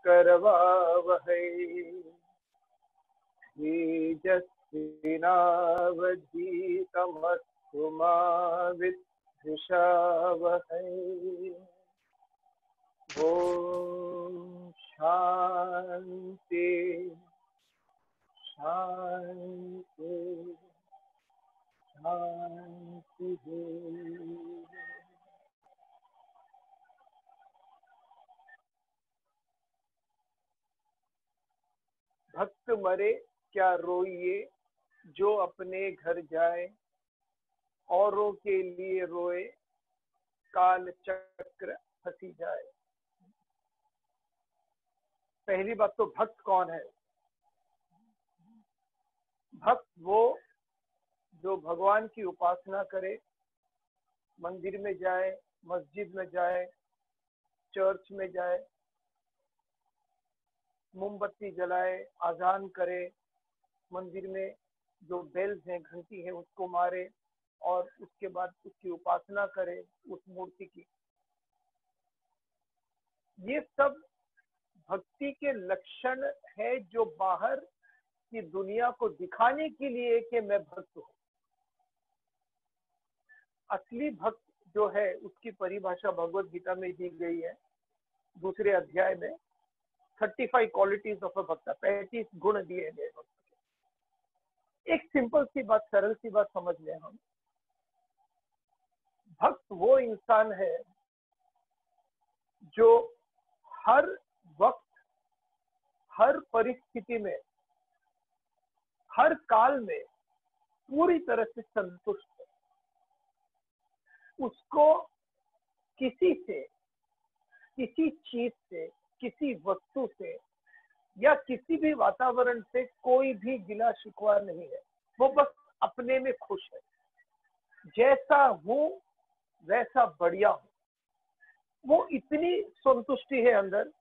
करवावहै तेजस्विनावधीतमस्तु मा विद्विषावहै। ओम शांति शांति शांति। भक्त मरे क्या रोइए जो अपने घर जाए, औरों के लिए रोए काल चक्र फंसी जाए। पहली बात तो भक्त कौन है? भक्त वो जो भगवान की उपासना करे, मंदिर में जाए, मस्जिद में जाए, चर्च में जाए, मोमबत्ती जलाए, आजान करे, मंदिर में जो बेल्स हैं, घंटी है, उसको मारे और उसके बाद उसकी उपासना करे उस मूर्ति की। ये सब भक्ति के लक्षण है जो बाहर की दुनिया को दिखाने के लिए कि मैं भक्त हूं। असली भक्त जो है उसकी परिभाषा भगवत गीता में दी गई है, दूसरे अध्याय में 35 क्वालिटीज ऑफ अ भक्त, 35 गुण दिए गए भक्त के। एक सिंपल सी बात, सरल सी बात समझ लें हम। भक्त वो इंसान है जो हर वक्त, हर परिस्थिति में, हर काल में पूरी तरह से संतुष्ट है। उसको किसी से, किसी चीज से, किसी वस्तु से या किसी भी वातावरण से कोई भी गिला शिकवा नहीं है। वो बस अपने में खुश है। जैसा हूं वैसा बढ़िया हूं। वो इतनी संतुष्टि है अंदर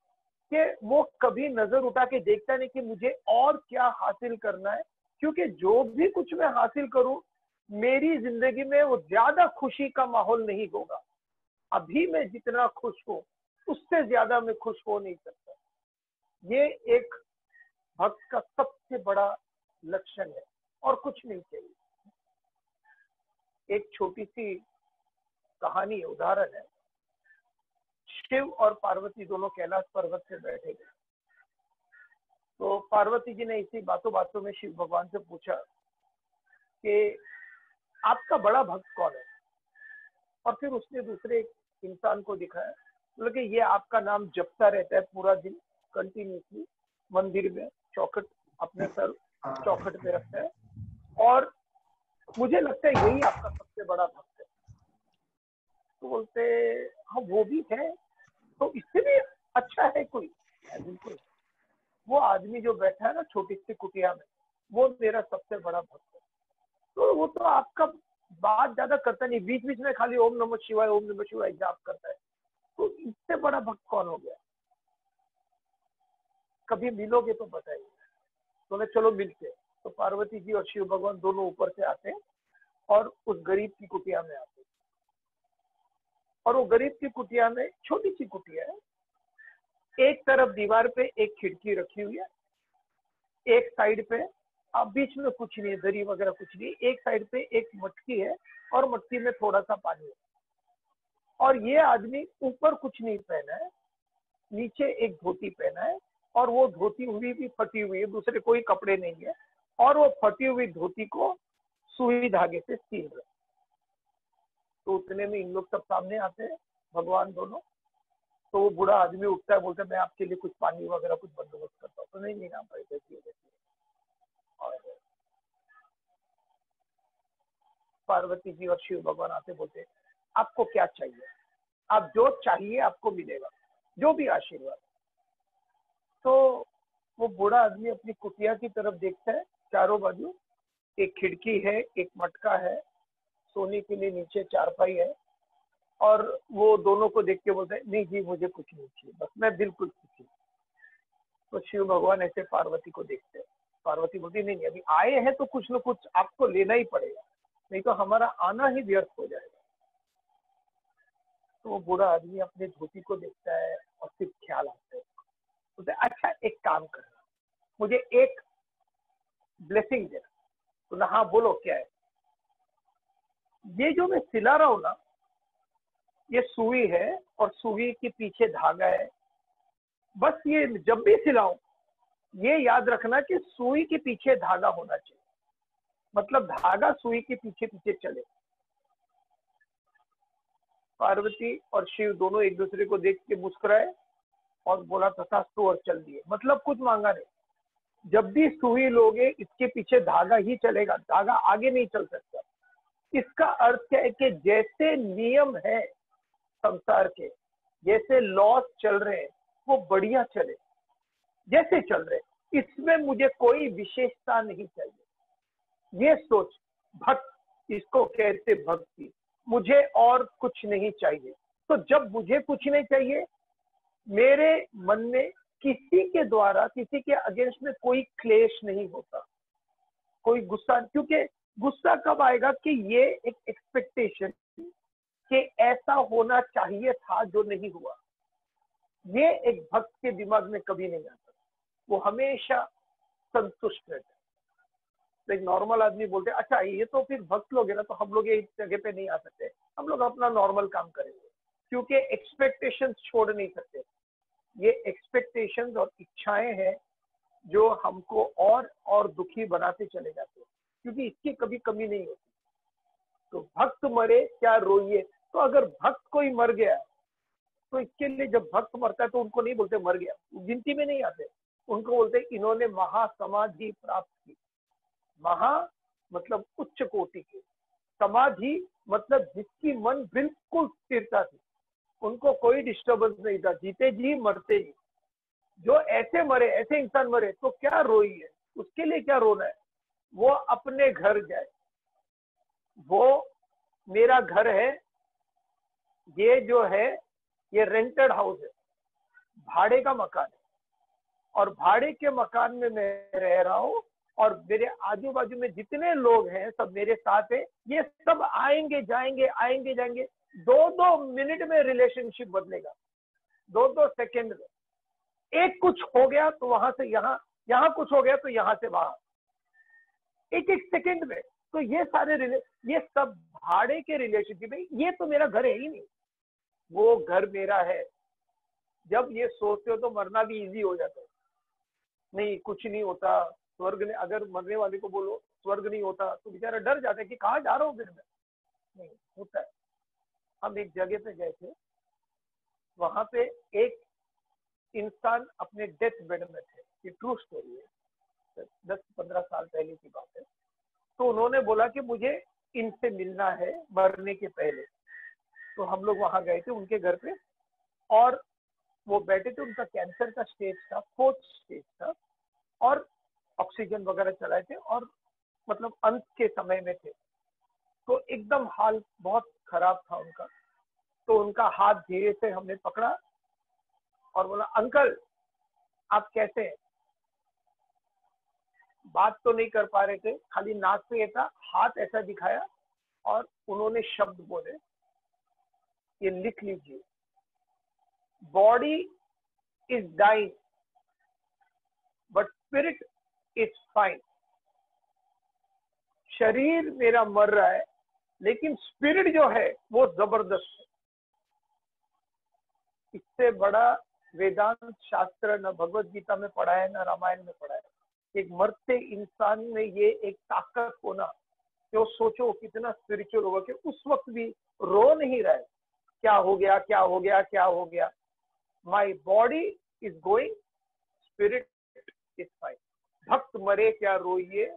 कि वो कभी नजर उठा के देखता नहीं कि मुझे और क्या हासिल करना है, क्योंकि जो भी कुछ मैं हासिल करूं मेरी जिंदगी में वो ज्यादा खुशी का माहौल नहीं होगा। अभी मैं जितना खुश हूं उससे ज्यादा मैं खुश हो नहीं सकता। ये एक भक्त का सबसे बड़ा लक्षण है और कुछ नहीं चाहिए। एक छोटी सी कहानी है, उदाहरण है। शिव और पार्वती दोनों कैलाश पर्वत से बैठे थे। तो पार्वती जी ने इसी बातों बातों में शिव भगवान से पूछा कि आपका बड़ा भक्त कौन है? और फिर उसने दूसरे इंसान को दिखाया, बोला कि ये आपका नाम जपता रहता है पूरा दिन कंटिन्यूसली, मंदिर में चौखट, अपने सर चौखट पे रखता है, और मुझे लगता है यही आपका सबसे बड़ा भक्त है। तो बोलते हाँ वो भी है, तो इससे भी अच्छा है कोई? बिल्कुल, वो आदमी जो बैठा है ना छोटी सी कुटिया में, वो मेरा सबसे बड़ा भक्त है। तो वो तो आपका बात ज्यादा करता नहीं, बीच बीच में खाली ओम नमः शिवाय ओम नमः शिवाय जाप करता है, तो इससे बड़ा भक्त कौन हो गया? कभी मिलोगे तो बताइए। तो चलो मिलते। तो पार्वती जी और शिव भगवान दोनों ऊपर से आते हैं और उस गरीब की कुटिया में आते हैं। और वो गरीब की कुटिया में, छोटी सी कुटिया है, एक तरफ दीवार पे एक खिड़की रखी हुई है, एक साइड पे, अब बीच में कुछ नहीं है, दरी वगैरह कुछ नहीं, एक साइड पे एक मटकी है और मटकी में थोड़ा सा पानी है। और ये आदमी ऊपर कुछ नहीं पहना है, नीचे एक धोती पहना है, और वो धोती हुई भी फटी हुई है, दूसरे कोई कपड़े नहीं है, और वो फटी हुई धोती को सुई धागे से सील रहे। तो उतने में इन लोग सब सामने आते हैं, भगवान दोनों। तो वो बूढ़ा आदमी उठता है, बोलता है मैं आपके लिए कुछ पानी वगैरह कुछ बंदोबस्त करता हूँ। तो नहीं नहीं ना भाई, देखिए। और पार्वती जी और शिव भगवान आते, बोलते आपको क्या चाहिए? आप जो चाहिए आपको मिलेगा, जो भी आशीर्वाद। तो वो बूढ़ा आदमी अपनी कुटिया की तरफ देखता है, चारों बाजू एक खिड़की है, एक मटका है, सोने के लिए नीचे चारपाई है, और वो दोनों को देख के बोलते हैं नहीं जी मुझे कुछ नहीं चाहिए, बस मैं बिल्कुल खुश हूँ। तो शिव भगवान ऐसे पार्वती को देखते हैं। पार्वती बोलती नहीं नहीं, अभी आए हैं तो कुछ न कुछ आपको लेना ही पड़ेगा, नहीं तो हमारा आना ही व्यर्थ हो जाएगा। तो वो बूढ़ा आदमी अपने धोती को देखता है और फिर ख्याल आता है, बोलते अच्छा एक काम करना, मुझे एक ब्लेसिंग देना। तो ना हाँ बोलो क्या है। ये जो मैं सिला रहा हूं ना, ये सुई है और सुई के पीछे धागा है। बस ये जब भी सिलाऊं ये याद रखना कि सुई के पीछे धागा होना चाहिए, मतलब धागा सुई के पीछे पीछे चले। पार्वती और शिव दोनों एक दूसरे को देख के मुस्कुराए और बोला तथास्तु और चल दिए। मतलब कुछ मांगा नहीं, जब भी सुई लोगे इसके पीछे धागा ही चलेगा, धागा आगे नहीं चल सकता। इसका अर्थ क्या है कि जैसे नियम है संसार के, जैसे लॉस चल रहे हैं वो बढ़िया चले, जैसे चल रहे, इसमें मुझे कोई विशेषता नहीं चाहिए। ये सोच भक्त, इसको कहते भक्ति। मुझे और कुछ नहीं चाहिए। तो जब मुझे कुछ नहीं चाहिए, मेरे मन में किसी के द्वारा किसी के अगेंस्ट में कोई क्लेश नहीं होता, कोई गुस्सा। क्योंकि गुस्सा कब आएगा कि ये एक एक्सपेक्टेशन कि ऐसा होना चाहिए था जो नहीं हुआ। ये एक भक्त के दिमाग में कभी नहीं आता, वो हमेशा संतुष्ट रहता है। तो एक नॉर्मल आदमी बोलते अच्छा ये तो फिर भक्त लोग है ना, तो हम लोग ये जगह पे नहीं आ सकते, हम लोग अपना नॉर्मल काम करेंगे, क्योंकि एक्सपेक्टेशंस छोड़ नहीं सकते। ये एक्सपेक्टेशंस और इच्छाएं हैं जो हमको और दुखी बनाते चले जाते हैं, क्योंकि इसकी कभी कमी नहीं होती। तो भक्त मरे क्या रोइए। तो अगर भक्त कोई मर गया तो इसके लिए जब भक्त मरता है तो उनको नहीं बोलते मर गया, गिनती में नहीं आते, उनको बोलते इन्होंने महासमाधि प्राप्त की। महा मतलब उच्च कोटि की, समाधि मतलब जिसकी मन बिल्कुल स्थिरता थी, उनको कोई डिस्टर्बेंस नहीं था, जीते जी मरते ही। जो ऐसे मरे, ऐसे इंसान मरे तो क्या रोई है, उसके लिए क्या रोना है। वो अपने घर जाए। वो मेरा घर है, ये जो है ये रेंटेड हाउस है, भाड़े का मकान है, और भाड़े के मकान में मैं रह रहा हूँ, और मेरे आजू बाजू में जितने लोग हैं सब मेरे साथ है। ये सब आएंगे जाएंगे आएंगे जाएंगे, 2-2 मिनट में रिलेशनशिप बदलेगा, 2-2 सेकंड में। एक कुछ हो गया तो वहां से यहाँ, यहाँ कुछ हो गया तो यहाँ से वहां, एक एक सेकंड में। तो ये ये सब भाड़े के रिलेशनशिप है। ये तो मेरा घर है ही नहीं, वो घर मेरा है। जब ये सोचते हो तो मरना भी इजी हो जाता है। नहीं कुछ नहीं होता, स्वर्ग ने, अगर मरने वाले को बोलो स्वर्ग नहीं होता तो बेचारा डर जाता है कि कहाँ जा रहा हूँ फिर मैं। नहीं होता है। हम एक जगह पे गए थे, वहां पे एक इंसान अपने डेथ बेड में थे, ये ट्रू स्टोरी है, 10-15 साल पहले की बात है। तो उन्होंने बोला कि मुझे इनसे मिलना है मरने के पहले। तो हम लोग वहां गए थे उनके घर पे, और वो बैठे थे, उनका कैंसर का स्टेज था, 4th स्टेज था, और ऑक्सीजन वगैरह चलाए थे, और मतलब अंत के समय में थे। तो एकदम हाल बहुत खराब था उनका। तो उनका हाथ धीरे से हमने पकड़ा और बोला अंकल आप कैसे हैं। बात तो नहीं कर पा रहे थे, खाली नाक पे था, हाथ ऐसा दिखाया और उन्होंने शब्द बोले, ये लिख लीजिए, body is dying but spirit is fine. शरीर मेरा मर रहा है लेकिन स्पिरिट जो है वो जबरदस्त है। इससे बड़ा वेदांत शास्त्र न भगवत गीता में पढ़ा है न रामायण में पढ़ा है। एक मरते इंसान में ये एक ताकत होना, जो सोचो कितना स्पिरिचुअल होगा कि उस वक्त भी रो नहीं रहा है क्या हो गया क्या हो गया क्या हो गया। My body is going, spirit is fine. भक्त मरे क्या रोइए,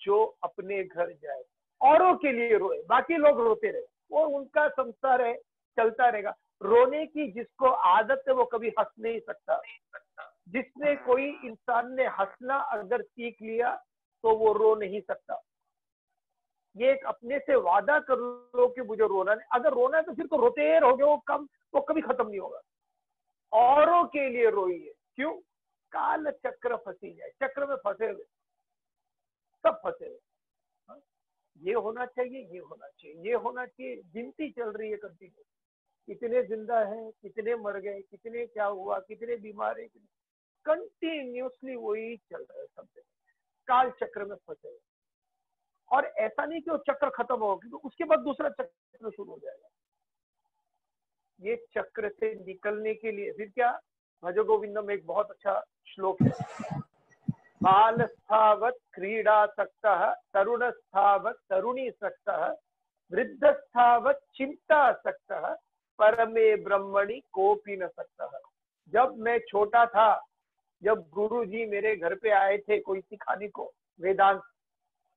जो अपने घर जाए। औरों के लिए रोए, बाकी लोग रोते रहे, वो उनका संसार है, चलता रहेगा। रोने की जिसको आदत है वो कभी हंस नहीं सकता। जिसने कोई इंसान ने हंसना अगर सीख लिया तो वो रो नहीं सकता। ये एक अपने से वादा कर लो कि मुझे रोना नहीं, अगर रोना है तो फिर तो रोते रहोगे, वो कभी खत्म नहीं होगा। औरों के लिए रोइए, क्यों, काल चक्र फंसी जाए, चक्र में फंसे हुए, सब फंसे हुए। हाँ? ये होना चाहिए, ये होना चाहिए, ये होना चाहिए, गिनती चल रही है कंटिन्यू। कितने जिंदा हैं, कितने मर गए, कितने क्या हुआ, कितने बीमार है। कंटिन्यूसली वही चल रहा है सब जगह, काल चक्र में फंसे हुए। और ऐसा नहीं कि वो चक्र खत्म हो, क्योंकि उसके बाद दूसरा चक्र शुरू हो जाएगा। ये चक्र से निकलने के लिए फिर क्या, भज गोविंदम एक बहुत अच्छा श्लोक है, बाल स्थावत क्रीडा सक्तः, तरुण स्थावत तरुणी सक्तः, वृद्ध स्थावत चिंता सक्तः, परमे ब्रह्मणि कोपी न सक्तः। जब मैं छोटा था, जब गुरुजी मेरे घर पे आए थे कोई सिखाने को वेदांत,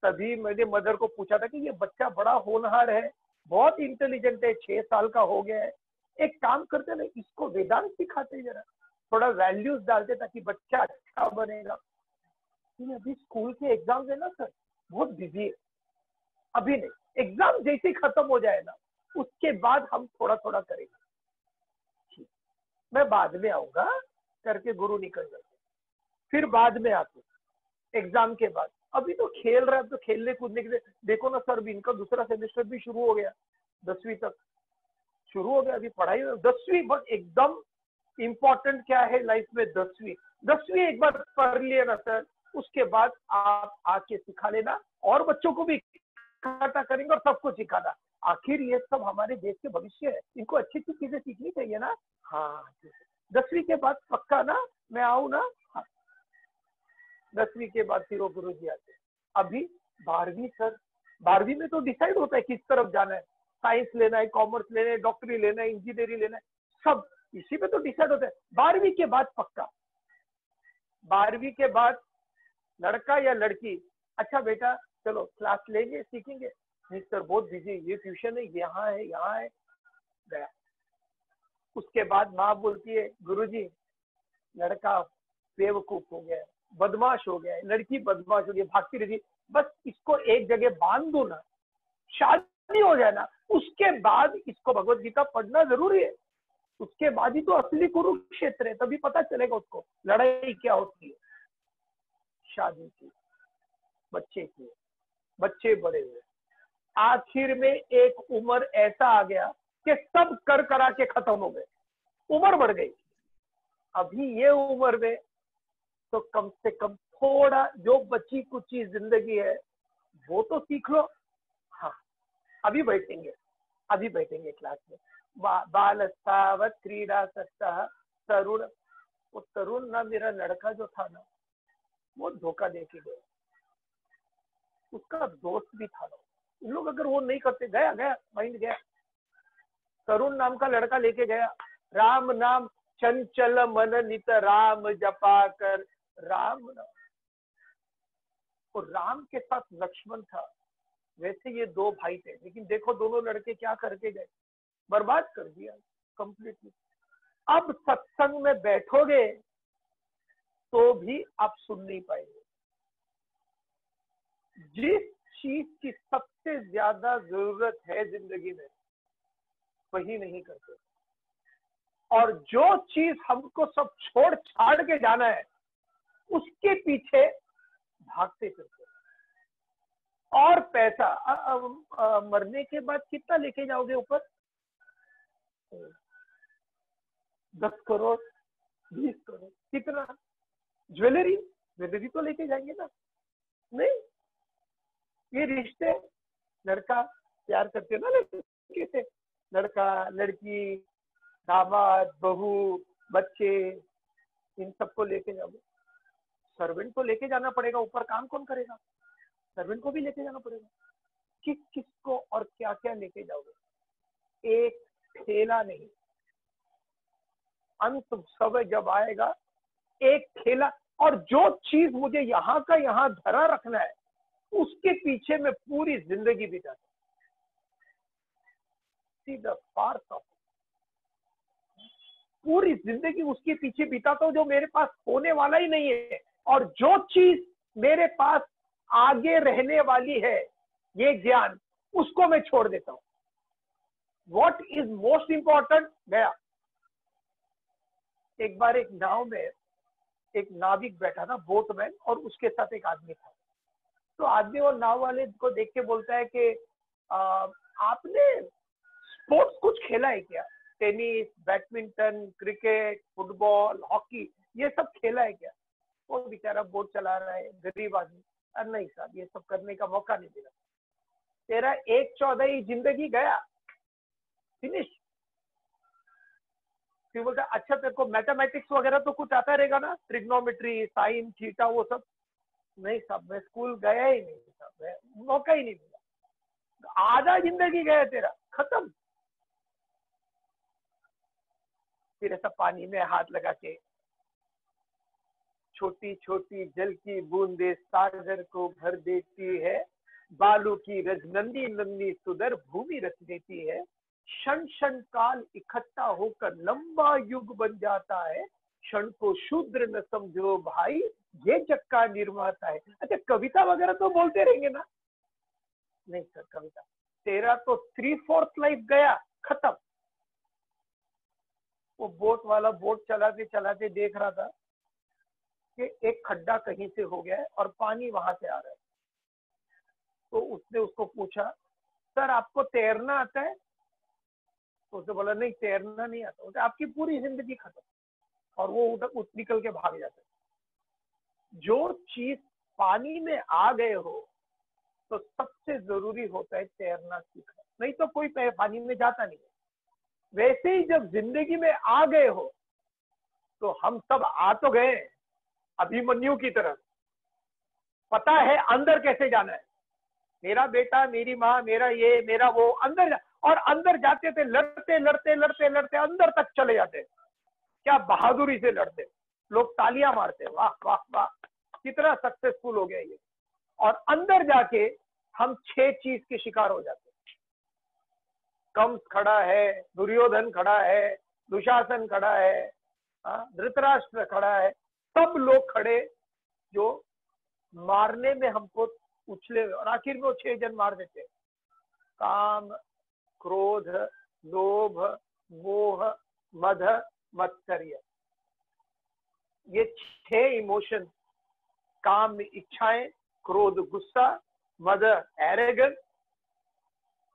तभी मैंने मदर को पूछा था कि ये बच्चा बड़ा होनहार है, बहुत इंटेलिजेंट है, 6 साल का हो गया है, एक काम करते ना, इसको वेदांत सिखाते जरा, थोड़ा वैल्यूज डालते ताकि बच्चा अच्छा बनेगा। अभी स्कूल के एग्जाम है ना सर, बहुत बिजी है, अभी नहीं, एग्जाम जैसे ही खत्म हो जाए ना, उसके बाद हम थोड़ा थोड़ा करेंगे, मैं बाद में आऊंगा करके गुरु निकल जाते, फिर बाद में आते एग्जाम के बाद। अभी तो खेल रहा है, तो खेलने कूदने के लिए देखो ना सर, भी इनका दूसरा सेमेस्टर भी शुरू हो गया, 10वीं तक शुरू हो गया, अभी पढ़ाई 10वीं, बस एकदम इंपॉर्टेंट क्या है लाइफ में, 10वीं एक बार पढ़ लिया ना सर, उसके बाद आप आके सिखा लेना, और बच्चों को भी इकट्ठा करेंगे और सबको सिखाना। आखिर ये सब हमारे देश के भविष्य है, इनको अच्छी अच्छी चीजें सीखनी चाहिए ना। हाँ, 10वीं के बाद पक्का ना, मैं आऊँ ना। हाँ। 10वीं के बाद फिर वो गुरु जी आते। अभी 12वीं सर, 12वीं में तो डिसाइड होता है किस तरफ जाना है, साइंस लेना है, कॉमर्स लेना है, डॉक्टरी लेना है, इंजीनियरिंग लेना है, सब इसी में तो डिसाइड होता है। 12वीं के बाद पक्का, 12वीं के बाद लड़का या लड़की, अच्छा बेटा चलो क्लास लेंगे सीखेंगे, नहीं सर बहुत बिजी, ये ट्यूशन है, यहाँ है, यहाँ है, गया। उसके बाद माँ बोलती है गुरुजी लड़का बेवकूफ हो गया, बदमाश हो गया, लड़की बदमाश हो गई, भागती रहती, बस इसको एक जगह बांध दो ना, शादी हो जाए ना, उसके बाद इसको भगवत गीता पढ़ना जरूरी है, उसके बाद ही तो असली कुरुक्षेत्र है, तभी पता चलेगा उसको लड़ाई क्या होती है। शादी की, बच्चे की, बच्चे बड़े हुए, आखिर में एक उम्र ऐसा आ गया कि सब कर करा के खत्म हो गए, उम्र बढ़ गई। अभी ये उम्र में तो कम से कम थोड़ा जो बची कुछ जिंदगी है वो तो सीख लो। हाँ, अभी बैठेंगे क्लास में, बाल स्थावत क्रीडा सक्तः तरुण। वो तरुण ना, मेरा लड़का जो था ना, वो धोखा दे के गया, उसका दोस्त भी था ना, इन लोग अगर वो नहीं करते, गया माइंड गया। तरुण नाम का लड़का लेके गया, राम नाम चंचल मन नित राम जपा कर, राम नाम। और राम के साथ लक्ष्मण था, वैसे ये 2 भाई थे, लेकिन देखो दोनों लड़के क्या करके गए, बर्बाद कर दिया कंप्लीटली। अब सत्संग में बैठोगे तो भी आप सुन नहीं पाएंगे। जिस चीज की सबसे ज्यादा जरूरत है जिंदगी में, वही नहीं करते, और जो चीज हमको सब छोड़ छाड़ के जाना है उसके पीछे भागते फिरते। और पैसा मरने के बाद कितना लेके जाओगे ऊपर, 10 करोड़ 20 करोड़, कितना? ज्वेलरी तो लेके जाएंगे ना, नहीं। ये रिश्ते, लड़का प्यार करते ना लड़के से, लड़का लड़की, दामाद बहू बच्चे, इन सबको लेके जाओगे। सर्वेंट को लेके जाना पड़ेगा ऊपर, काम कौन करेगा, सर्वेंट को भी लेके जाना पड़ेगा। किस किस को और क्या क्या लेके जाओगे, एक ठेला नहीं। अंत समय जब आएगा, एक ठेला, और जो चीज मुझे यहाँ का यहाँ धरा रखना है उसके पीछे मैं पूरी जिंदगी बिताता हूँ, पूरी जिंदगी उसके पीछे बिताता हूँ जो मेरे पास होने वाला ही नहीं है, और जो चीज मेरे पास आगे रहने वाली है, ये ज्ञान, उसको मैं छोड़ देता हूँ। व्हाट इज मोस्ट इंपॉर्टेंट, गया। एक बार एक नाव में एक नाविक बैठा था, बोटमैन, और उसके साथ एक आदमी था। तो आदमी और नाव वाले को देख के बोलता है कि आपने स्पोर्ट्स कुछ खेला है क्या, tennis, badminton, cricket, football, hockey, ये सब खेला है क्या? वो बेचारा बोट चला रहा है, गरीब आदमी। अरे नहीं साहब, ये सब करने का मौका नहीं मिला। तेरा 1/14 जिंदगी गया, फिनिश। फिर बोलता अच्छा तेरे को मैथमेटिक्स वगैरह तो कुछ आता रहेगा ना, ट्रिग्नोमेट्री, साइन, थीटा, वो सब? नहीं साहब, मैं स्कूल गया ही नहीं साहब, मौका ही नहीं मिला। आधा जिंदगी गया तेरा, खत्म। फिर ऐसा पानी में हाथ लगा के, छोटी छोटी जल की बूंदे सागर को भर देती है, बालू की रजनंदी नंदी सुधर भूमि रच देती है, क्षण क्षण काल इकट्ठा होकर लंबा युग बन जाता है, क्षण को शूद्र न समझो भाई, ये जग का निर्माता है। अच्छा, कविता वगैरह तो बोलते रहेंगे ना? नहीं सर, कविता तेरा तो 3/4 लाइफ गया, खत्म। वो बोट वाला बोट चलाते चलाते देख रहा था कि एक खड्डा कहीं से हो गया है और पानी वहां से आ रहा है। तो उसने उसको पूछा, सर आपको तैरना आता है? तो उसने बोला नहीं, तैरना नहीं आता। उसने आपकी पूरी जिंदगी खत्म। और वो उठ निकल के भाग जाता है। जो चीज पानी में आ गए हो तो सबसे जरूरी होता है तैरना सीखना, नहीं तो कोई पानी में जाता नहीं है। वैसे ही जब जिंदगी में आ गए हो तो हम सब आ तो गए अभिमन्यु की तरह, पता है अंदर कैसे जाना है। मेरा बेटा, मेरी माँ, मेरा ये, मेरा वो, अंदर और अंदर जाते थे, लड़ते लड़ते लड़ते लड़ते अंदर तक चले जाते। क्या बहादुरी से लड़ते, लोग तालियां मारते, वाह वाह वाह, कितना सक्सेसफुल हो गया ये। और अंदर जाके हम 6 चीज के शिकार हो जाते। कंस खड़ा है, दुर्योधन खड़ा है, दुशासन खड़ा है, धृतराष्ट्र खड़ा है, सब लोग खड़े जो मारने में हमको उछले, और आखिर में वो 6 जन मार देते। काम, क्रोध, लोभ, मोह, मद, मत्सर्य, ये 6 इमोशन, काम इच्छाएं, क्रोध गुस्सा, मद एरोगेंस,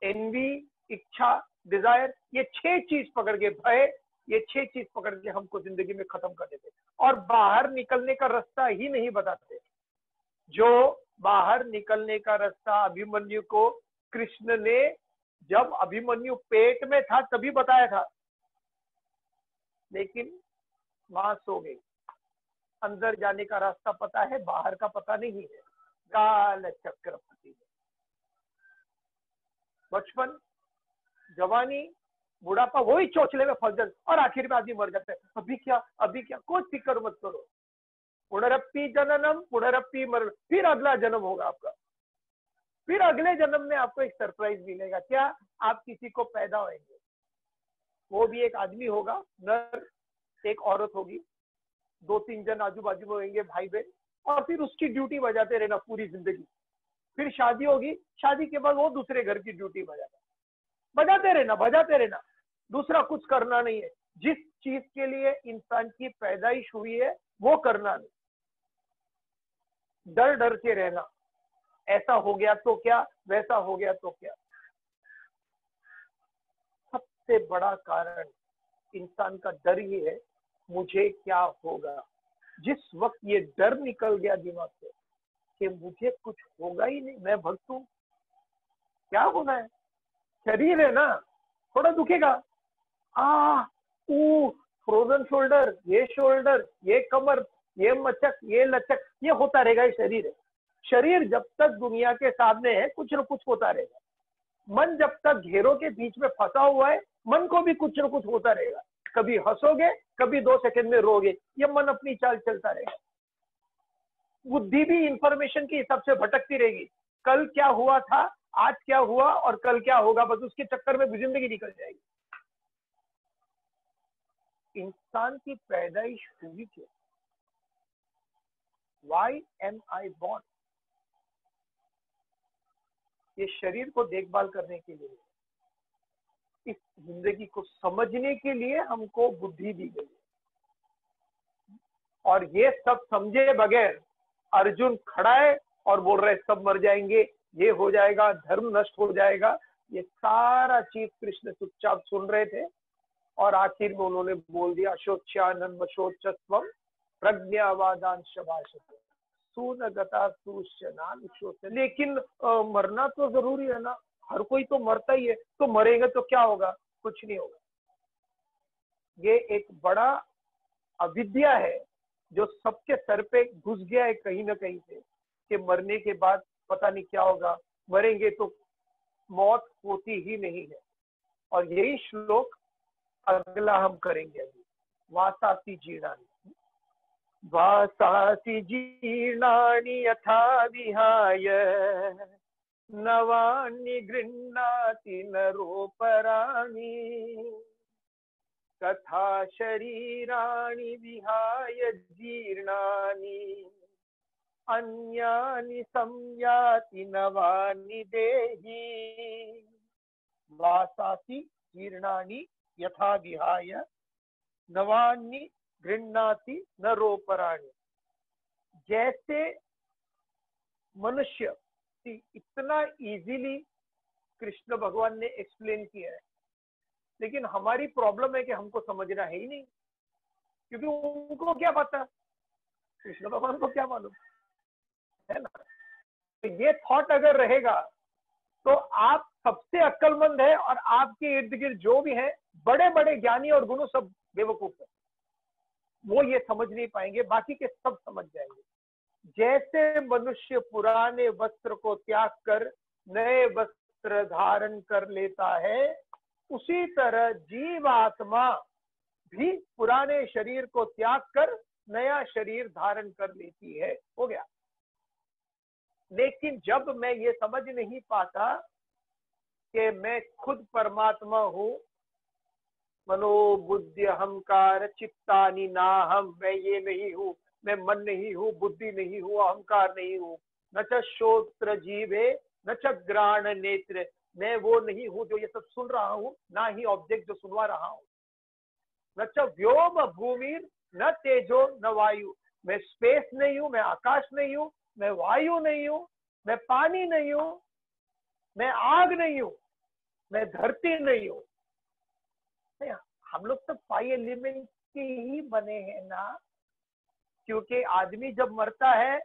एनवी इच्छा डिजायर, ये 6 चीज पकड़ के, भय, ये 6 चीज पकड़ के हमको जिंदगी में खत्म कर देते और बाहर निकलने का रास्ता ही नहीं बताते। जो बाहर निकलने का रास्ता अभिमन्यु को कृष्ण ने जब अभिमन्यु पेट में था तभी बताया था, लेकिन मां सो गई। अंदर जाने का रास्ता पता है, बाहर का पता नहीं है। काल चक्रवर्ती, बचपन, जवानी, बुढ़ापा, वही चौचले में फंस जाते और आखिर में आदमी मर जाता है। अभी क्या, अभी क्या, कोई फिक्र मत करो, पुनरपि जननम पुनरपि मरण, फिर अगला जन्म होगा आपका। फिर अगले जन्म में आपको एक सरप्राइज मिलेगा। क्या? आप किसी को पैदा होंगे, वो भी एक आदमी होगा, नर, एक औरत होगी, 2-3 जन आजू बाजू में होंगे, भाई बहन, और फिर उसकी ड्यूटी बजाते रहना पूरी जिंदगी। फिर शादी होगी, शादी के बाद वो दूसरे घर की ड्यूटी बजाते रहना, बजाते रहना, दूसरा कुछ करना नहीं है। जिस चीज के लिए इंसान की पैदाइश हुई है वो करना नहीं, डर डर के रहना, ऐसा हो गया तो क्या, वैसा हो गया तो क्या। सबसे बड़ा कारण इंसान का डर ही है, मुझे क्या होगा। जिस वक्त ये डर निकल गया दिमाग से कि मुझे कुछ होगा ही नहीं, मैं भक्त हूं, क्या होना है, शरीर है ना, थोड़ा दुखेगा, फ्रोजन शोल्डर, ये कमर, ये मचक, ये लचक, ये होता रहेगा। ये शरीर है। शरीर जब तक दुनिया के सामने है कुछ न कुछ होता रहेगा। मन जब तक घेरों के बीच में फंसा हुआ है, मन को भी कुछ न कुछ होता रहेगा। कभी हंसोगे, कभी 2 सेकंड में रोगे, ये मन अपनी चाल चलता रहेगा। बुद्धि भी इंफॉर्मेशन के हिसाब से भटकती रहेगी। कल क्या हुआ था, आज क्या हुआ और कल क्या होगा, बस उसके चक्कर में जिंदगी निकल जाएगी। इंसान की पैदाइश हुई क्यों? Why am I born? ये शरीर को देखभाल करने के लिए, इस जिंदगी को समझने के लिए हमको बुद्धि दी गई। और ये सब समझे बगैर अर्जुन खड़ा है और बोल रहे सब मर जाएंगे, ये हो जाएगा, धर्म नष्ट हो जाएगा। ये सारा चीज कृष्ण चुपचाप सुन रहे थे और आखिर में उन्होंने बोल दिया, अशोच्यानन्वशोचस्वम प्रज्ञावादांश भाषते सुनगता सुशनान श्रोते। लेकिन मरना तो जरूरी है ना, हर कोई तो मरता ही है, तो मरेंगे तो क्या होगा? कुछ नहीं होगा। ये एक बड़ा अविद्या है जो सबके सर पे घुस गया है कहीं ना कहीं से, कि मरने के बाद पता नहीं क्या होगा, मरेंगे तो मौत होती ही नहीं है। और यही श्लोक अगला हम करेंगे अभी, वासासी जीर्णानि। वासासी जीर्णानि यथा विहाय नवानि गृह्णाति नरोपराणि तथा शरीराणि विहाय जीर्णानि अन्यानि संयाति नवानि देहि। वासासी जीर्णानि यथा विहाय नवानि गृह्णाति नरोपराणि। जैसे मनुष्य, इतना इजीली कृष्ण भगवान ने एक्सप्लेन किया है, लेकिन हमारी प्रॉब्लम है कि हमको समझना है ही नहीं, क्योंकि उनको क्या पता, कृष्ण भगवान को क्या मालूम है ना। तो ये थॉट अगर रहेगा तो आप सबसे अक्लमंद है, और आपके इर्द गिर्द जो भी है बड़े बड़े ज्ञानी और गुरु सब बेवकूफ है, वो ये समझ नहीं पाएंगे, बाकी के सब समझ जाएंगे। जैसे मनुष्य पुराने वस्त्र को त्याग कर नए वस्त्र धारण कर लेता है, उसी तरह जीवात्मा भी पुराने शरीर को त्याग कर नया शरीर धारण कर लेती है। हो गया। लेकिन जब मैं ये समझ नहीं पाता कि मैं खुद परमात्मा हूं, मनोबुद्धि अहंकार चित्तानि नाहम, मैं ये नहीं हूं, मैं मन नहीं हूं, बुद्धि नहीं हूं, अहंकार नहीं हूं, न च श्रोत्र जीवे न च घ्राण नेत्र, मैं वो नहीं हूं जो ये सब सुन रहा हूं, ना ही ऑब्जेक्ट जो सुनवा रहा हूं। न च व्योम भूमि न तेजो न वायु, मैं स्पेस नहीं हूं, मैं आकाश नहीं हूं, मैं वायु नहीं हूं, मैं पानी नहीं हूं, मैं आग नहीं हूं, मैं धरती नहीं हूं। हम लोग तो 5 एलिमेंट के ही बने हैं ना, क्योंकि आदमी जब मरता है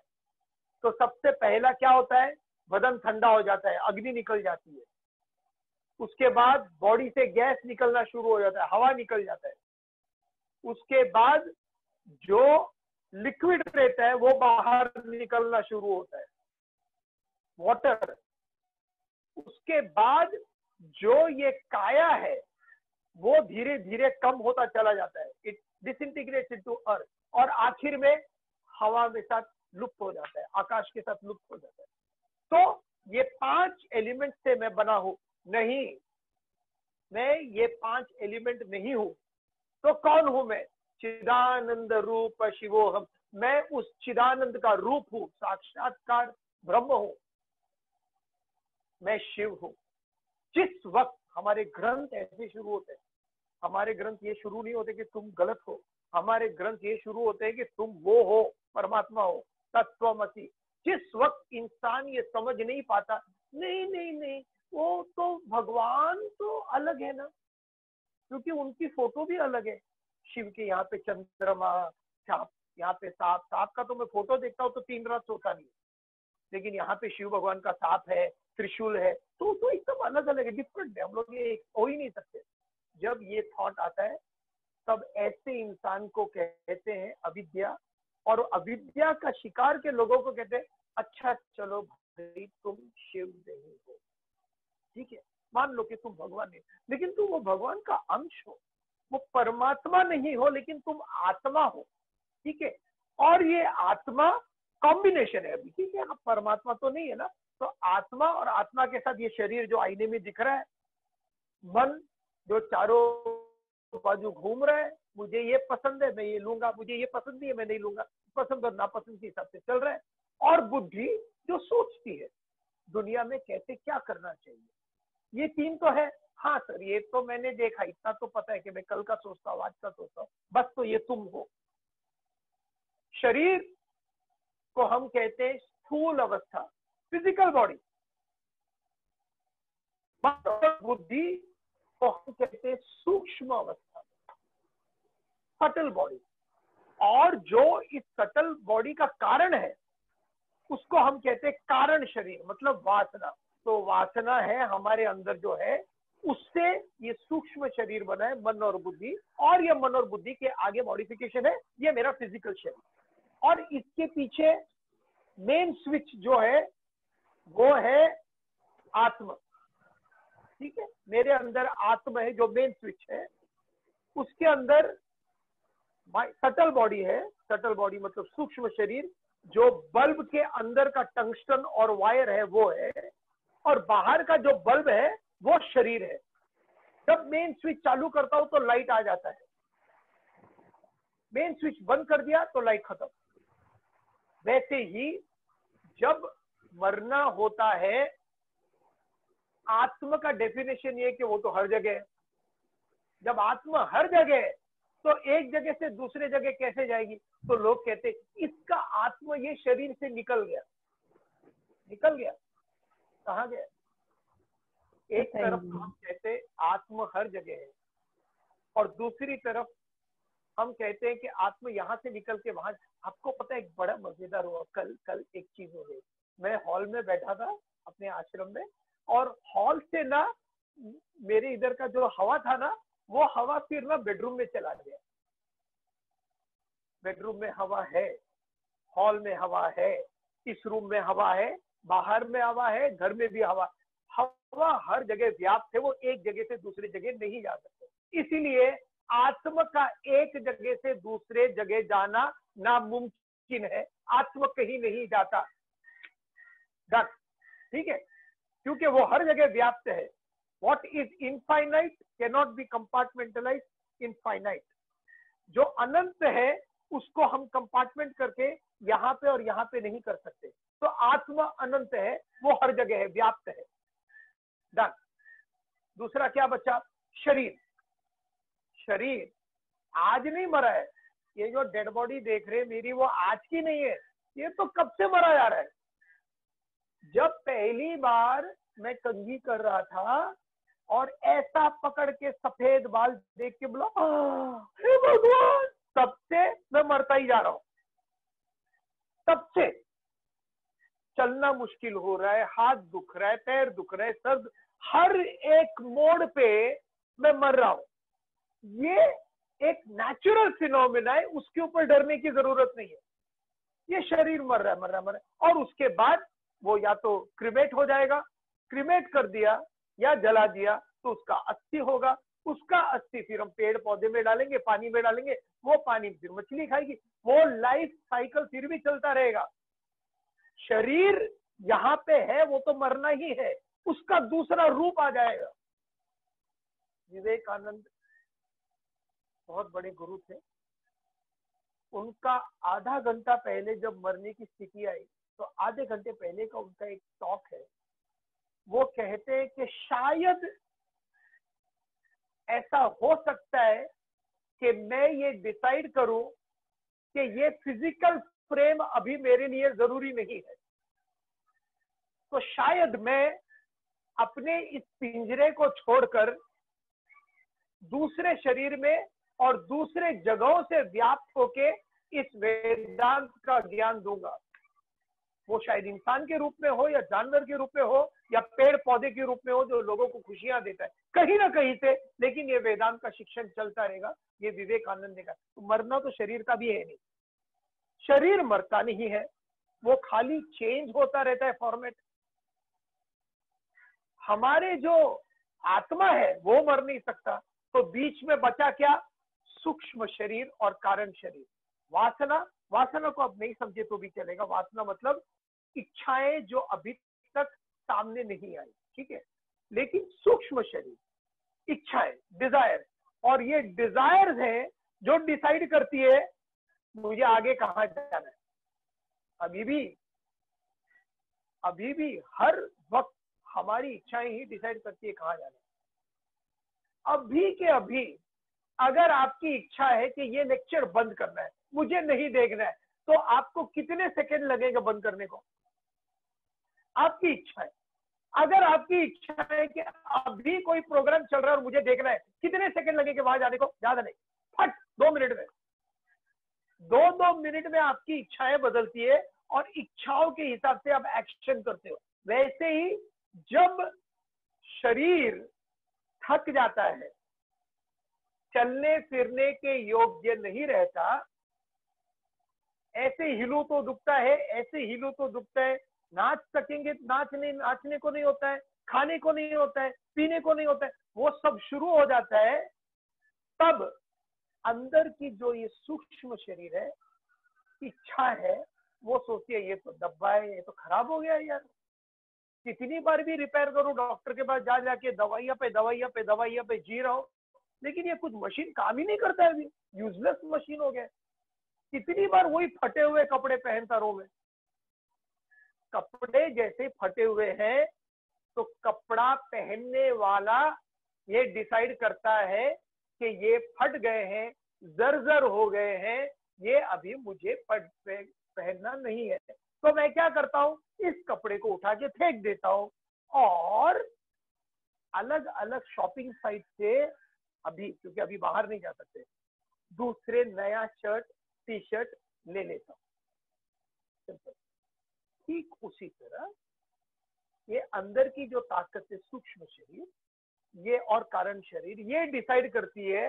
तो सबसे पहला क्या होता है, बदन ठंडा हो जाता है, अग्नि निकल जाती है, उसके बाद बॉडी से गैस निकलना शुरू हो जाता है, हवा निकल जाता है, उसके बाद जो लिक्विड रहता है वो बाहर निकलना शुरू होता है, वाटर। उसके बाद जो ये काया है वो धीरे धीरे कम होता चला जाता है, इट डिसइंटीग्रेट्स इनटू अर्थ, और आखिर में हवा के साथ लुप्त हो जाता है, आकाश के साथ लुप्त हो जाता है। तो ये 5 एलिमेंट से मैं बना हूं नहीं, मैं ये 5 एलिमेंट नहीं हूं। तो कौन हूं मैं? चिदानंद रूप शिवोहम, मैं उस चिदानंद का रूप हूं, साक्षात्कार ब्रह्म हूं, मैं शिव हूं। जिस वक्त हमारे ग्रंथ ऐसे शुरू होते हैं, हमारे ग्रंथ ये शुरू नहीं होते कि तुम गलत हो, हमारे ग्रंथ ये शुरू होते हैं कि तुम वो हो, परमात्मा हो, तत्वमसि। जिस वक्त इंसान ये समझ नहीं पाता, नहीं नहीं नहीं वो तो भगवान तो अलग है ना, क्योंकि उनकी फोटो भी अलग है, शिव के यहाँ पे चंद्रमा, सांप, यहाँ पे सांप, सांप का तो मैं फोटो देखता हूँ तो 3 रात सोता नहीं, लेकिन यहाँ पे शिव भगवान का सांप है, त्रिशूल है, तो एकदम अलग अलग है, डिफरेंट है, हम लोग ये हो ही नहीं सकते। जब ये थॉट आता है तब ऐसे इंसान को कहते हैं अविद्या, और अविद्या का शिकार के लोगों को कहते हैं अच्छा चलो भाई तुम शिव नहीं हो, ठीक है, मान लो कि तुम भगवान नहीं, लेकिन तुम वो भगवान का अंश हो, वो परमात्मा नहीं हो, लेकिन तुम आत्मा हो, ठीक है। और ये आत्मा कॉम्बिनेशन है अभी, ठीक है, आप परमात्मा तो नहीं है ना, तो आत्मा और आत्मा के साथ ये शरीर जो आईने में दिख रहा है, मन जो चारों बाजू घूम रहा है, मुझे ये पसंद है मैं ये लूंगा, मुझे ये पसंद नहीं है मैं नहीं लूंगा, पसंद और नापसंद के हिसाब से चल रहा है, और बुद्धि जो सोचती है दुनिया में कैसे क्या करना चाहिए, ये 3 तो है। हाँ सर ये तो मैंने देखा, इतना तो पता है कि मैं कल का सोचता हूँ, आज का सोचता हूँ, बस तो ये तुम हो। शरीर को हम कहते हैं स्थूल अवस्था, फिजिकल बॉडी। बुद्धि को हम कहते हैं सूक्ष्म अवस्था, सटल बॉडी। और जो इस सटल बॉडी का कारण है उसको हम कहते हैं कारण शरीर, मतलब वासना। तो वासना है हमारे अंदर जो है, उससे ये सूक्ष्म शरीर बना है, मन और बुद्धि, और ये मन और बुद्धि के आगे मॉडिफिकेशन है ये मेरा फिजिकल शरीर। और इसके पीछे मेन स्विच जो है वो है आत्मा। ठीक है, मेरे अंदर आत्मा है जो मेन स्विच है, उसके अंदर सटल बॉडी है। सटल बॉडी मतलब सूक्ष्म शरीर, जो बल्ब के अंदर का टंगस्टन और वायर है वो है, और बाहर का जो बल्ब है वो शरीर है। जब मेन स्विच चालू करता हूं तो लाइट आ जाता है, मेन स्विच बंद कर दिया तो लाइट खत्म। वैसे ही जब मरना होता है, आत्मा का डेफिनेशन ये कि वो तो हर जगह है। जब आत्मा हर जगह है तो एक जगह से दूसरे जगह कैसे जाएगी? तो लोग कहते इसका आत्मा ये शरीर से निकल गया। निकल गया कहाँ गया? एक तरफ तो हम कहते आत्मा हर जगह है, और दूसरी तरफ हम कहते हैं कि आत्मा यहाँ से निकल के वहां। आपको पता है एक बड़ा मजेदार हुआ, कल एक चीज हो गई। मैं हॉल में बैठा था अपने आश्रम में, और हॉल से ना मेरे इधर का जो हवा था ना, वो हवा फिर ना बेडरूम में चला गया। बेडरूम में हवा है, हॉल में हवा है, इस रूम में हवा है, बाहर में हवा है, घर में भी हवा। हवा हर जगह व्याप्त है, वो एक जगह से दूसरी जगह नहीं जा सकते। इसीलिए आत्मा का एक जगह से दूसरे जगह जाना नामुमकिन है। आत्मा कहीं नहीं जाता, ठीक है, क्योंकि वो हर जगह व्याप्त है। What is infinite cannot be compartmentalized in finite। जो अनंत है उसको हम कंपार्टमेंट करके यहाँ पे और यहाँ पे नहीं कर सकते। तो आत्मा अनंत है, वो हर जगह है, व्याप्त है। डन। दूसरा क्या बचा? शरीर। शरीर आज नहीं मरा है। ये जो डेड बॉडी देख रहे हैं मेरी, वो आज की नहीं है, ये तो कब से मरा जा रहा है। जब पहली बार मैं कंघी कर रहा था और ऐसा पकड़ के सफेद बाल देख के बोला हे भगवान, तब से मैं मरता ही जा रहा हूं। तब से चलना मुश्किल हो रहा है, हाथ दुख रहा है, पैर दुख रहा है, सर, हर एक मोड़ पे मैं मर रहा हूं। ये एक नेचुरल फिनोमेना है, उसके ऊपर डरने की जरूरत नहीं है। ये शरीर मर रहा है, मर रहा है, मर रहा है, और उसके बाद वो या तो क्रिमेट हो जाएगा, क्रिमेट कर दिया या जला दिया तो उसका अस्थि होगा। उसका अस्थि फिर हम पेड़ पौधे में डालेंगे, पानी में डालेंगे, वो पानी फिर मछली खाएगी, वो लाइफ साइकिल फिर भी चलता रहेगा। शरीर यहाँ पे है, वो तो मरना ही है, उसका दूसरा रूप आ जाएगा। विवेकानंद बहुत बड़े गुरु थे। उनका आधा घंटा पहले जब मरने की स्थिति आई, तो आधे घंटे पहले का उनका एक टॉक है। वो कहते हैं कि शायद ऐसा हो सकता है कि मैं ये डिसाइड करूं कि ये फिजिकल फ्रेम अभी मेरे लिए जरूरी नहीं है, तो शायद मैं अपने इस पिंजरे को छोड़कर दूसरे शरीर में और दूसरे जगहों से व्याप्त होके इस वेदांत का ज्ञान दूंगा। वो शायद इंसान के रूप में हो, या जानवर के रूप में हो, या पेड़ पौधे के रूप में हो, जो लोगों को खुशियां देता है कहीं ना कहीं से, लेकिन ये वेदांत का शिक्षण चलता रहेगा। ये विवेकानंद ने कहा। तो मरना तो शरीर का भी है नहीं, शरीर मरता नहीं है, वो खाली चेंज होता रहता है फॉर्मेट। हमारे जो आत्मा है वो मर नहीं सकता। तो बीच में बचा क्या? सूक्ष्म शरीर और कारण शरीर। वासना, वासना को अब नहीं समझे तो भी चलेगा। वासना मतलब इच्छाएं जो अभी तक सामने नहीं आई, ठीक है, लेकिन सूक्ष्म शरीर, इच्छाएं, डिजायर, और ये डिजायर्स है जो डिसाइड करती है मुझे आगे कहां जाना है। अभी भी हर वक्त हमारी इच्छाएं ही डिसाइड करती है कहां जाना है। अभी के अभी अगर आपकी इच्छा है कि ये लेक्चर बंद करना है, मुझे नहीं देखना है, तो आपको कितने सेकंड लगेगा बंद करने को? आपकी इच्छा है। अगर आपकी इच्छा है कि अभी कोई प्रोग्राम चल रहा है और मुझे देखना है, कितने सेकंड लगेंगे वहां जाने को? ज्यादा नहीं, फट 2 मिनट में। 2-2 मिनट में आपकी इच्छाएं बदलती है और इच्छाओं के हिसाब से आप एक्शन करते हो। वैसे ही जब शरीर थक जाता है, चलने फिरने के योग्य नहीं रहता, ऐसे हिलू तो दुखता है, ऐसे हिलू तो दुखता है, नाच सकेंगे, नाचने को नहीं होता है, खाने को नहीं होता है, पीने को नहीं होता है, वो सब शुरू हो जाता है। तब अंदर की जो ये सूक्ष्म शरीर है, इच्छा है, वो सोचती है ये तो डब्बा है, ये तो खराब हो गया यार, कितनी बार भी रिपेयर करूं, डॉक्टर के पास जा जाके दवाइयां पे दवाइयां पे दवाइयां पे जी रहा हूं, लेकिन ये कुछ मशीन काम ही नहीं करता है, अभी यूजलेस मशीन हो गया। कितनी बार वही फटे हुए कपड़े पहनता रहूं मैं। कपड़े जैसे फटे हुए हैं तो कपड़ा पहनने वाला ये डिसाइड करता है कि ये फट गए हैं, जर्जर हो गए हैं, ये अभी मुझे पहनना नहीं है। तो मैं क्या करता हूं, इस कपड़े को उठा के फेंक देता हूं और अलग अलग शॉपिंग साइट से, अभी क्योंकि अभी बाहर नहीं जा सकते, दूसरे नया शर्ट टी शर्ट ले लेता हूं। ठीक उसी तरह ये अंदर की जो ताकत है, सूक्ष्म शरीर ये और कारण शरीर, ये डिसाइड करती है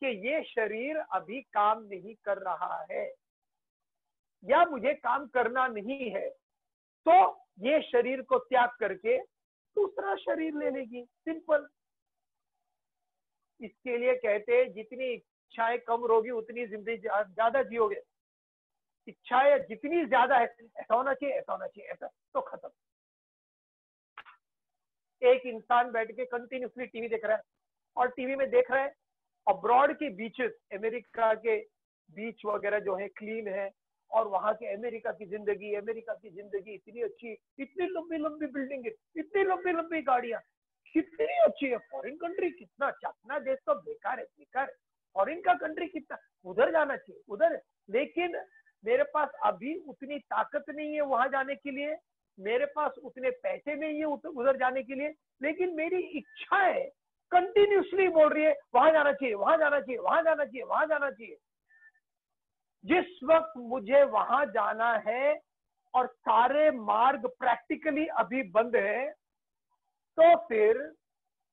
कि ये शरीर अभी काम नहीं कर रहा है या मुझे काम करना नहीं है, तो ये शरीर को त्याग करके दूसरा शरीर ले लेगी। सिंपल। इसके लिए कहते हैं जितनी इच्छाएं कम होगी उतनी जिंदगी ज्यादा जियोगे। इच्छाएं जितनी ज्यादा है, ऐसा होना चाहिए, ऐसा होना चाहिए, ऐसा, तो खत्म। एक इंसान बैठ के कंटिन्यूसली टीवी देख रहा है और टीवी में देख रहा है अब्रॉड के बीचेस, अमेरिका के बीच वगैरह जो है क्लीन है, और वहां के अमेरिका की जिंदगी इतनी अच्छी, इतनी लंबी लंबी बिल्डिंग, इतनी लंबी लंबी गाड़ियां, कितनी अच्छी है। फॉरेन कंट्री कितना, अपना देश तो बेकार है, बेकार है। फॉरेन का कंट्री कितना, उधर जाना चाहिए, उधर। लेकिन मेरे पास अभी उतनी ताकत नहीं है वहां जाने के लिए, मेरे पास उतने पैसे नहीं है उधर जाने के लिए, लेकिन मेरी इच्छाएं कंटिन्यूसली बोल रही है वहां जाना चाहिए, वहां जाना चाहिए, वहां जाना चाहिए, वहां जाना चाहिए। जिस वक्त मुझे वहां जाना है और सारे मार्ग प्रैक्टिकली अभी बंद है, तो फिर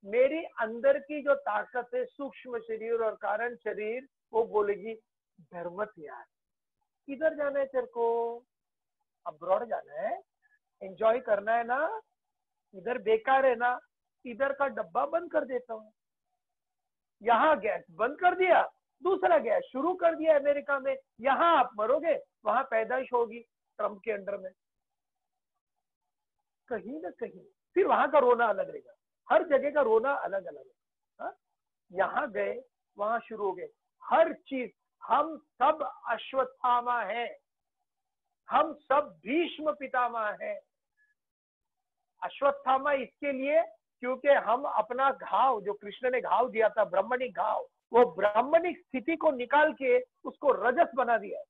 मेरी अंदर की जो ताकत है, सूक्ष्म शरीर और कारण शरीर, वो बोलेगी धर्मत यार, किधर जाना है तेरे को, अब्रॉड जाना है, एंजॉय करना है ना, इधर बेकार है ना, इधर का डब्बा बंद कर देता हूं। यहाँ गैस बंद कर दिया, दूसरा गैस शुरू कर दिया अमेरिका में, यहाँ आप मरोगे, वहां पैदाइश होगी ट्रम्प के अंडर में। कहीं ना कहीं फिर वहां का रोना अलग रहेगा, हर जगह का रोना अलग अलग है। यहाँ गए, वहां शुरू हो गए, हर चीज। हम सब अश्वत्थामा है, हम सब भीष्म पितामह है। अश्वत्थामा इसके लिए क्योंकि हम अपना घाव, जो कृष्ण ने घाव दिया था, ब्राह्मणिक घाव, वो ब्राह्मणिक स्थिति को निकाल के उसको रजस बना दिया।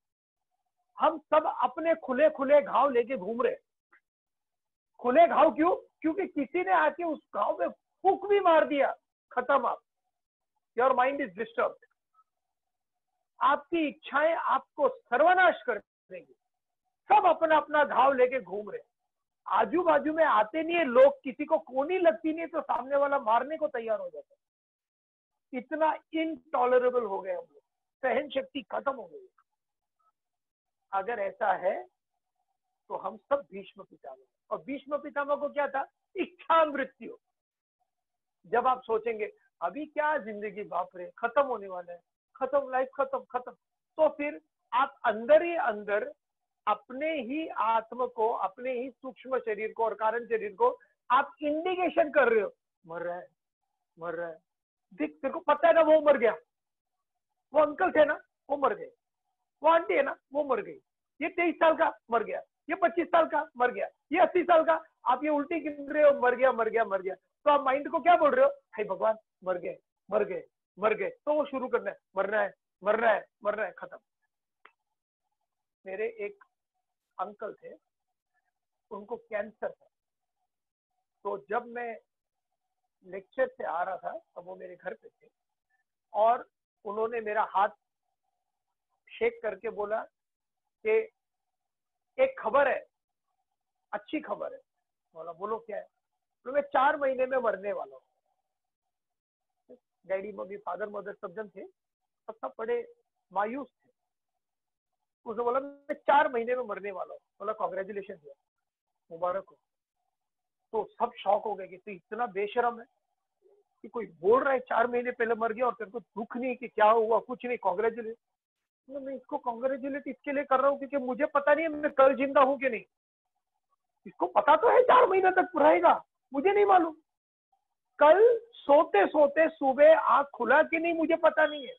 हम सब अपने खुले खुले घाव लेके घूम रहे। खुले घाव क्यों? क्योंकि किसी ने आके उस घाव में फूक भी मार दिया, खत्म। आप, योर माइंड इज डिस्टर्ब। आपकी इच्छाएं आपको सर्वनाश कर देंगी। सब अपना अपना घाव लेके घूम रहे, आजू बाजू में आते नहीं है लोग, किसी को कोनी लगती नहीं तो सामने वाला मारने को तैयार हो जाता है। इतना इनटॉलरेबल हो गए हम लोग, सहन शक्ति खत्म हो गई। अगर ऐसा है तो हम सब भीष्म पितामह, और भीष्म पितामह को क्या था? इच्छा मृत्यु। जब आप सोचेंगे अभी क्या जिंदगी, बाप रे खत्म होने वाला है, खत्म, लाइफ खत्म खत्म, तो फिर आप अंदर ही अंदर अपने ही आत्म को, अपने ही सूक्ष्म शरीर को और कारण शरीर को आप इंडिकेशन कर रहे हो, मर रहा है, मर रहा है। देख, तेरे को पता है ना वो मर गया, वो अंकल थे ना वो मर गए, वो आंटी है ना वो मर गई, ये 23 साल का मर गया, ये 25 साल का मर गया, ये 80 साल का। आप ये उल्टी गिन रहे हो, मर गया, मर गया, मर गया। तो आप माइंड को क्या बोल रहे हो? हे भगवान, मर गए, मर गए, मर गए। तो वो शुरू करना है, मरना है, मरना है, मरना है, खत्म। मेरे एक अंकल थे, उनको कैंसर था। तो जब मैं लेक्चर से आ रहा था तब वो मेरे घर पे थे, और उन्होंने मेरा हाथ शेक करके बोला कि एक खबर है, अच्छी खबर है। बोला बोलो क्या है? तो मैं 4 महीने में मरने वाला हूँ। डैडी मम्मी फादर मदर सब जन थे, सब बड़े मायूस थे। उसने बोला मैं 4 महीने में मरने वाला हूँ। बोला कॉन्ग्रेचुलेशन दिया, मुबारक हो। तो सब शॉक हो गए कि तो इतना बेशरम है कि कोई बोल रहा है 4 महीने पहले मर गया और तेरे को दुख नहीं कि क्या हुआ, कुछ नहीं, कॉन्ग्रेचुलेट। मैं इसको कॉन्ग्रेचुलेट इसके लिए कर रहा हूँ क्योंकि मुझे पता नहीं है मैं कल जिंदा हूँ कि नहीं। इसको पता तो है 4 महीने तक रहेगा, मुझे नहीं मालूम। कल सोते सोते सुबह आंख खुला कि नहीं मुझे पता नहीं है।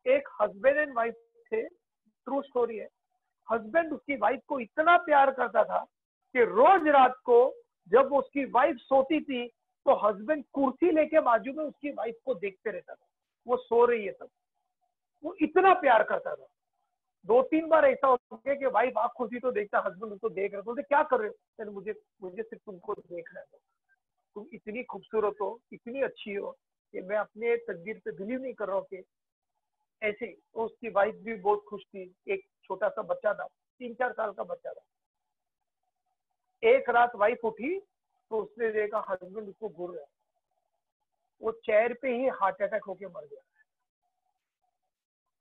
एक हस्बैंड एंड वाइफ थे, ट्रू स्टोरी है। हस्बैंड उसकी वाइफ को इतना प्यार करता था कि रोज रात को जब उसकी वाइफ सोती थी तो हस्बैंड कुर्सी लेके बाजू में उसकी वाइफ को देखते रहता था, वो सो रही है तब। वो इतना प्यार करता था। 2-3 बार ऐसा हो गया कि वाइफ आंख खुलती तो देखता हस्बैंड उसको देख रहे, बोलते क्या कर रहे हो? मुझे मुझे सिर्फ तुमको देखना है, तुम इतनी खूबसूरत हो, इतनी अच्छी हो कि मैं अपने तकदीर पे बिलीव नहीं कर रहा हूँ कि ऐसे। तो उसकी वाइफ भी बहुत खुश थी। एक छोटा सा बच्चा था, 3-4 साल का बच्चा था। एक रात वाइफ उठी तो उसने देखा हस्बैंड उसको घूर रहा है। वो चेयर पे ही हार्ट अटैक होके मर गया।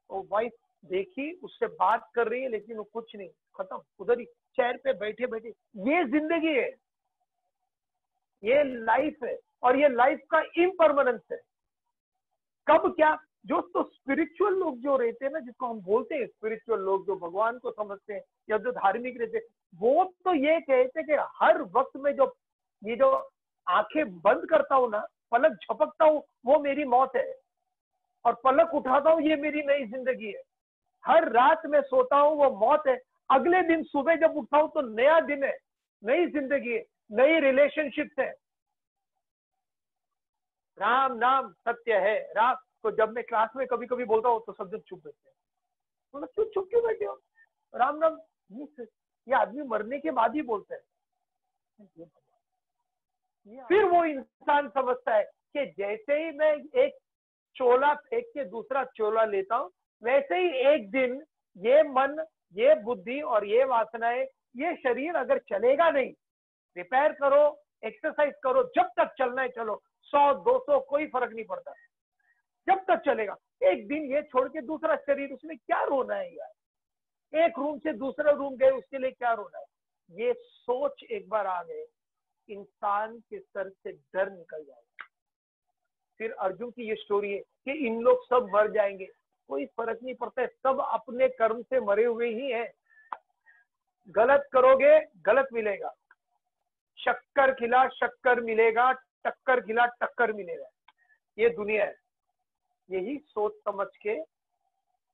वो वाइफ देखी, उससे बात कर रही है लेकिन वो कुछ नहीं, खत्म उधर ही चेयर पे बैठे बैठे। ये जिंदगी है, ये लाइफ है, और ये लाइफ का इम्परमानेंस है। कब क्या, जो तो स्पिरिचुअल लोग जो रहते हैं ना, जिसको हम बोलते हैं स्पिरिचुअल लोग, जो भगवान को समझते हैं या जो धार्मिक रहते हैं, वो तो ये कहते हैं कि हर वक्त में जो ये जो आंखें बंद करता हूं ना, पलक झपकता हूं, वो मेरी मौत है, और पलक उठाता हूं ये मेरी नई जिंदगी है। हर रात में सोता हूं वो मौत है, अगले दिन सुबह जब उठता हूं तो नया दिन है, नई जिंदगी है, नई रिलेशनशिप है। राम नाम सत्य है। राम तो जब मैं क्लास में कभी कभी बोलता हूँ तो सब जन चुप बैठते हैं। मतलब क्यों चुप क्यों बैठे हो? राम नाम ये आदमी मरने के बाद ही बोलता है। फिर वो इंसान समझता है कि जैसे ही मैं एक चोला फेंक के दूसरा चोला लेता हूं, वैसे ही एक दिन ये मन, ये बुद्धि और ये वासनाएं, ये शरीर अगर चलेगा नहीं, रिपेयर करो, एक्सरसाइज करो, जब तक चलना है चलो, 100-200 कोई फर्क नहीं पड़ता, जब तक चलेगा। एक दिन ये छोड़ के दूसरा शरीर, उसमें क्या रोना है यार? एक रूम से दूसरा रूम गए, उसके लिए क्या रोना है? ये सोच एक बार आ गए, इंसान के सर से डर निकल जाएगा। फिर अर्जुन की ये स्टोरी है कि इन लोग सब मर जाएंगे, कोई फर्क नहीं पड़ता है, सब अपने कर्म से मरे हुए ही हैं। गलत करोगे गलत मिलेगा, शक्कर खिला शक्कर मिलेगा, टक्कर खिला टक्कर मिलेगा। ये दुनिया है। यही सोच समझ के,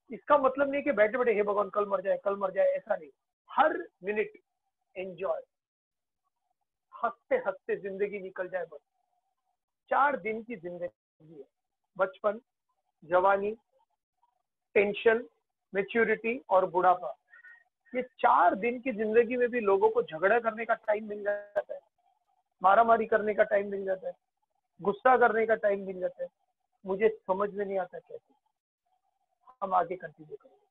इसका मतलब नहीं कि बैठे बैठे हे भगवान कल मर जाए कल मर जाए, ऐसा नहीं। हर मिनट एंजॉय, हंसते हंसते जिंदगी निकल जाए बस। 4 दिन की जिंदगी है, बचपन, जवानी, टेंशन, मैच्योरिटी और बुढ़ापा। ये 4 दिन की जिंदगी में भी लोगों को झगड़ा करने का टाइम मिल जाता है, मारामारी करने का टाइम मिल जाता है, गुस्सा करने का टाइम मिल जाता है। मुझे समझ में नहीं आता कैसे। हम आगे कंटिन्यू करेंगे।